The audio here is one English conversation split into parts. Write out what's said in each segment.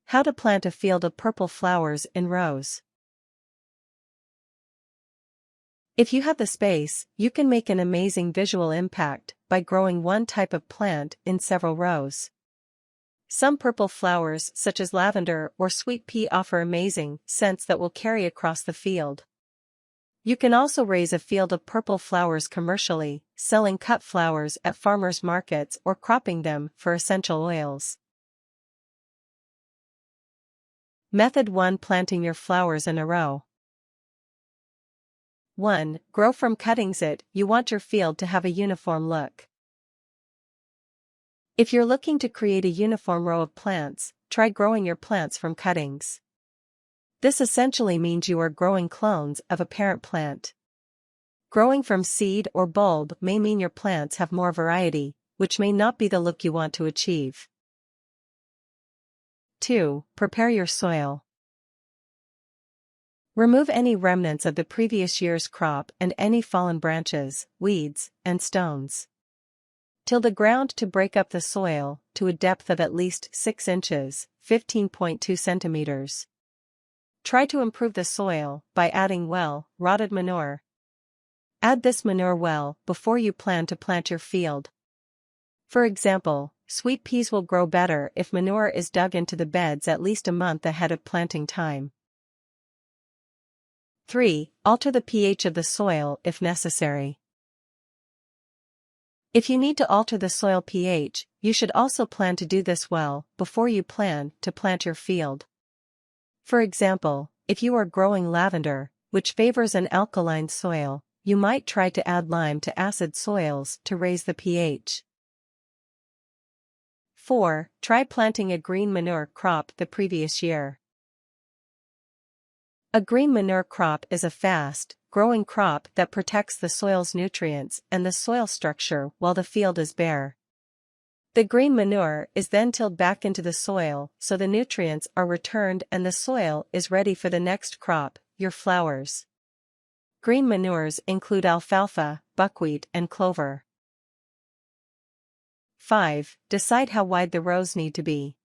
How to plant a field of purple flowers in rows. If you have the space, you can make an amazing visual impact by growing one type of plant in several rows. Some purple flowers such as lavender or sweet pea offer amazing scents that will carry across the field. You can also raise a field of purple flowers commercially, selling cut flowers at farmers markets or cropping them for essential oils. Method 1. Planting your flowers in a row. 1. Grow from cuttings. You want your field to have a uniform look. If you're looking to create a uniform row of plants, try growing your plants from cuttings. This essentially means you are growing clones of a parent plant. Growing from seed or bulb may mean your plants have more variety, which may not be the look you want to achieve. 2. Prepare your soil. Remove any remnants of the previous year's crop and any fallen branches, weeds, and stones. Till the ground to break up the soil to a depth of at least 6 inches, 15.2 centimeters. Try to improve the soil by adding well-rotted manure. Add this manure well before you plan to plant your field. For example, sweet peas will grow better if manure is dug into the beds at least a month ahead of planting time. 3. Alter the pH of the soil if necessary. If you need to alter the soil pH, you should also plan to do this well before you plan to plant your field. For example, if you are growing lavender, which favors an alkaline soil, you might try to add lime to acid soils to raise the pH. 4. Try planting a green manure crop the previous year. A green manure crop is a fast-growing crop that protects the soil's nutrients and the soil structure while the field is bare. The green manure is then tilled back into the soil so the nutrients are returned and the soil is ready for the next crop, your flowers. Green manures include alfalfa, buckwheat, and clover. 5. Decide how wide the rows need to be.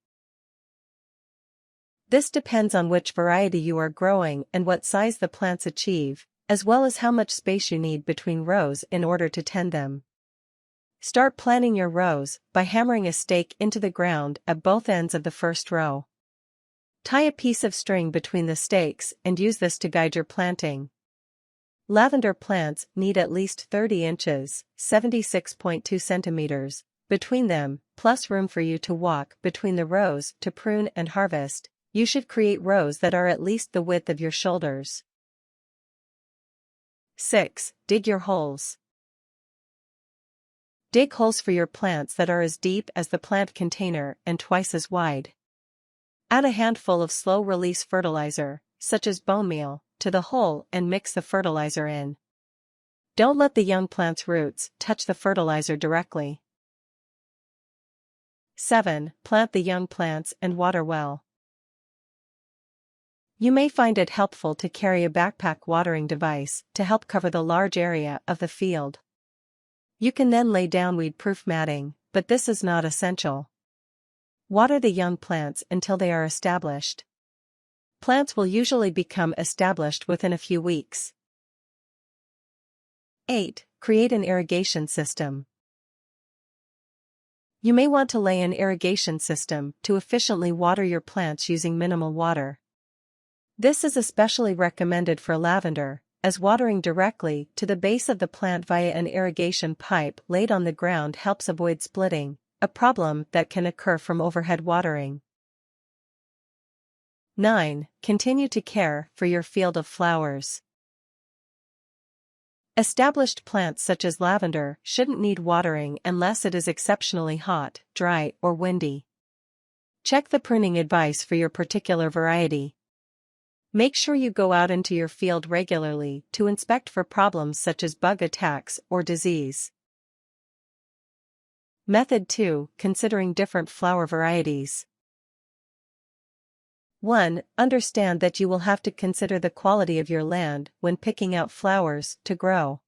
This depends on which variety you are growing and what size the plants achieve, as well as how much space you need between rows in order to tend them. Start planting your rows by hammering a stake into the ground at both ends of the first row. Tie a piece of string between the stakes and use this to guide your planting. Lavender plants need at least 30 inches, 76.2 centimeters, between them, plus room for you to walk between the rows to prune and harvest. You should create rows that are at least the width of your shoulders. 6. Dig your holes. Dig holes for your plants that are as deep as the plant container and twice as wide. Add a handful of slow-release fertilizer, such as bone meal, to the hole and mix the fertilizer in. Don't let the young plant's roots touch the fertilizer directly. 7. Plant the young plants and water well. You may find it helpful to carry a backpack watering device to help cover the large area of the field. You can then lay down weed-proof matting, but this is not essential. Water the young plants until they are established. Plants will usually become established within a few weeks. 8. Create an irrigation system. You may want to lay an irrigation system to efficiently water your plants using minimal water. This is especially recommended for lavender, as watering directly to the base of the plant via an irrigation pipe laid on the ground helps avoid splitting, a problem that can occur from overhead watering. 9. Continue to care for your field of flowers. Established plants such as lavender shouldn't need watering unless it is exceptionally hot, dry, or windy. Check the pruning advice for your particular variety. Make sure you go out into your field regularly to inspect for problems such as bug attacks or disease. Method 2. Considering different flower varieties. 1. Understand that you will have to consider the quality of your land when picking out flowers to grow.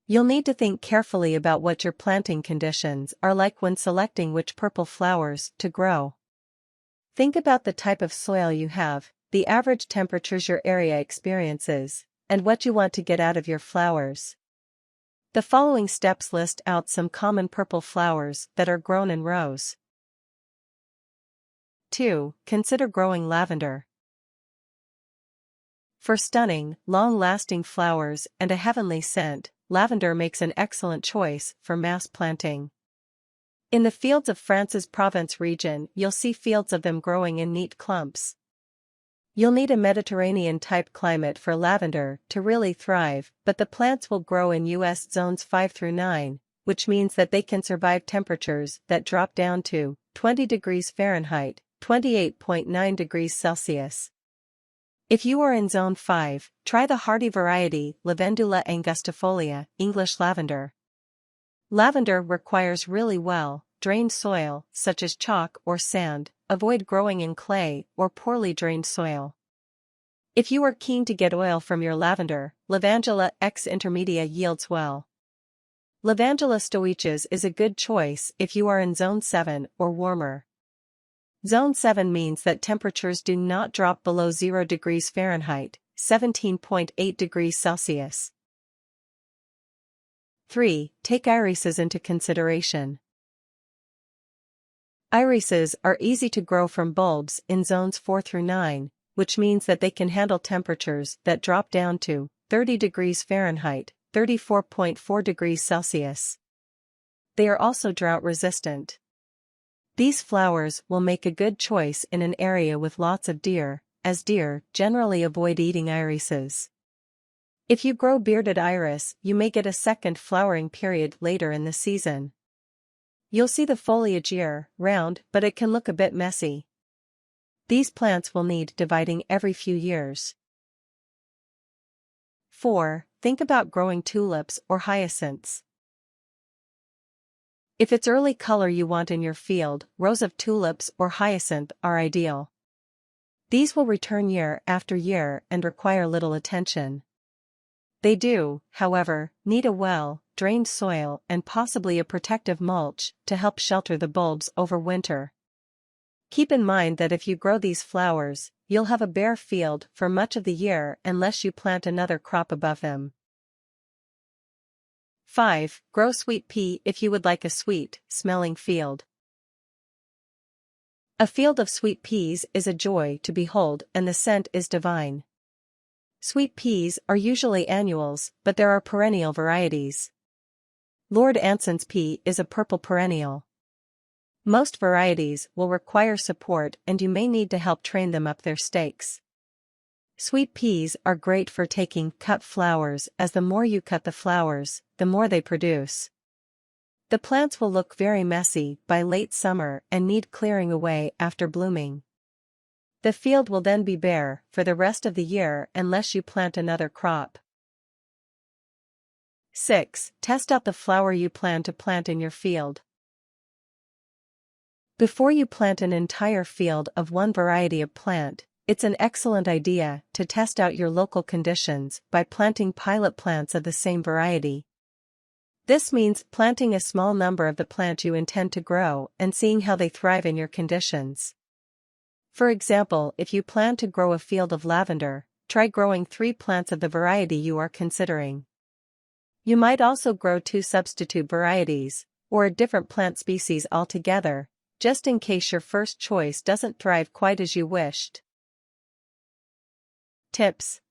You'll need to think carefully about what your planting conditions are like when selecting which purple flowers to grow. Think about the type of soil you have, the average temperatures your area experiences, and what you want to get out of your flowers. The following steps list out some common purple flowers that are grown in rows. 2. Consider growing lavender. For stunning, long-lasting flowers and a heavenly scent, lavender makes an excellent choice for mass planting. In the fields of France's Provence region, you'll see fields of them growing in neat clumps. You'll need a Mediterranean-type climate for lavender to really thrive, but the plants will grow in U.S. zones 5 through 9, which means that they can survive temperatures that drop down to 20 degrees Fahrenheit, 28.9 degrees Celsius. If you are in Zone 5, try the hardy variety Lavandula angustifolia, English lavender. Lavender requires really well-drained soil, such as chalk or sand. Avoid growing in clay or poorly drained soil. If you are keen to get oil from your lavender, Lavandula X intermedia yields well. Lavandula stoiches is a good choice if you are in Zone 7 or warmer. Zone 7 means that temperatures do not drop below 0 degrees Fahrenheit, 17.8 degrees Celsius. 3. Take irises into consideration. Irises are easy to grow from bulbs in zones 4 through 9, which means that they can handle temperatures that drop down to 30 degrees Fahrenheit, 34.4 degrees Celsius. They are also drought-resistant. These flowers will make a good choice in an area with lots of deer, as deer generally avoid eating irises. If you grow bearded iris, you may get a second flowering period later in the season. You'll see the foliage year-round, but it can look a bit messy. These plants will need dividing every few years. 4. Think about growing tulips or hyacinths. If it's early color you want in your field, rows of tulips or hyacinth are ideal. These will return year after year and require little attention. They do, however, need a well-drained soil and possibly a protective mulch to help shelter the bulbs over winter. Keep in mind that if you grow these flowers, you'll have a bare field for much of the year unless you plant another crop above them. 5. Grow sweet pea if you would like a sweet-smelling field. A field of sweet peas is a joy to behold and the scent is divine. Sweet peas are usually annuals, but there are perennial varieties. Lord Anson's pea is a purple perennial. Most varieties will require support and you may need to help train them up their stakes. Sweet peas are great for taking cut flowers, as the more you cut the flowers, the more they produce. The plants will look very messy by late summer and need clearing away after blooming. The field will then be bare for the rest of the year unless you plant another crop. 6. Test out the flower you plan to plant in your field. Before you plant an entire field of one variety of plant, it's an excellent idea to test out your local conditions by planting pilot plants of the same variety. This means planting a small number of the plant you intend to grow and seeing how they thrive in your conditions. For example, if you plan to grow a field of lavender, try growing 3 plants of the variety you are considering. You might also grow 2 substitute varieties, or a different plant species altogether, just in case your first choice doesn't thrive quite as you wished. Tips.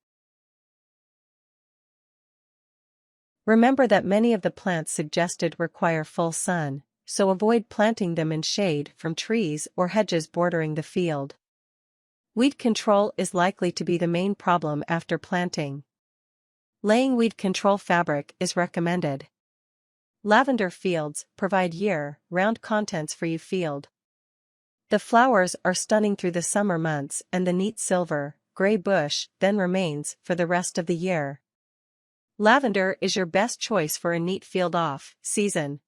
Remember that many of the plants suggested require full sun, so avoid planting them in shade from trees or hedges bordering the field. Weed control is likely to be the main problem after planting. Laying weed control fabric is recommended. Lavender fields provide year-round contents for your field. The flowers are stunning through the summer months and the neat silver-gray bush then remains for the rest of the year. Lavender is your best choice for a neat field off-season,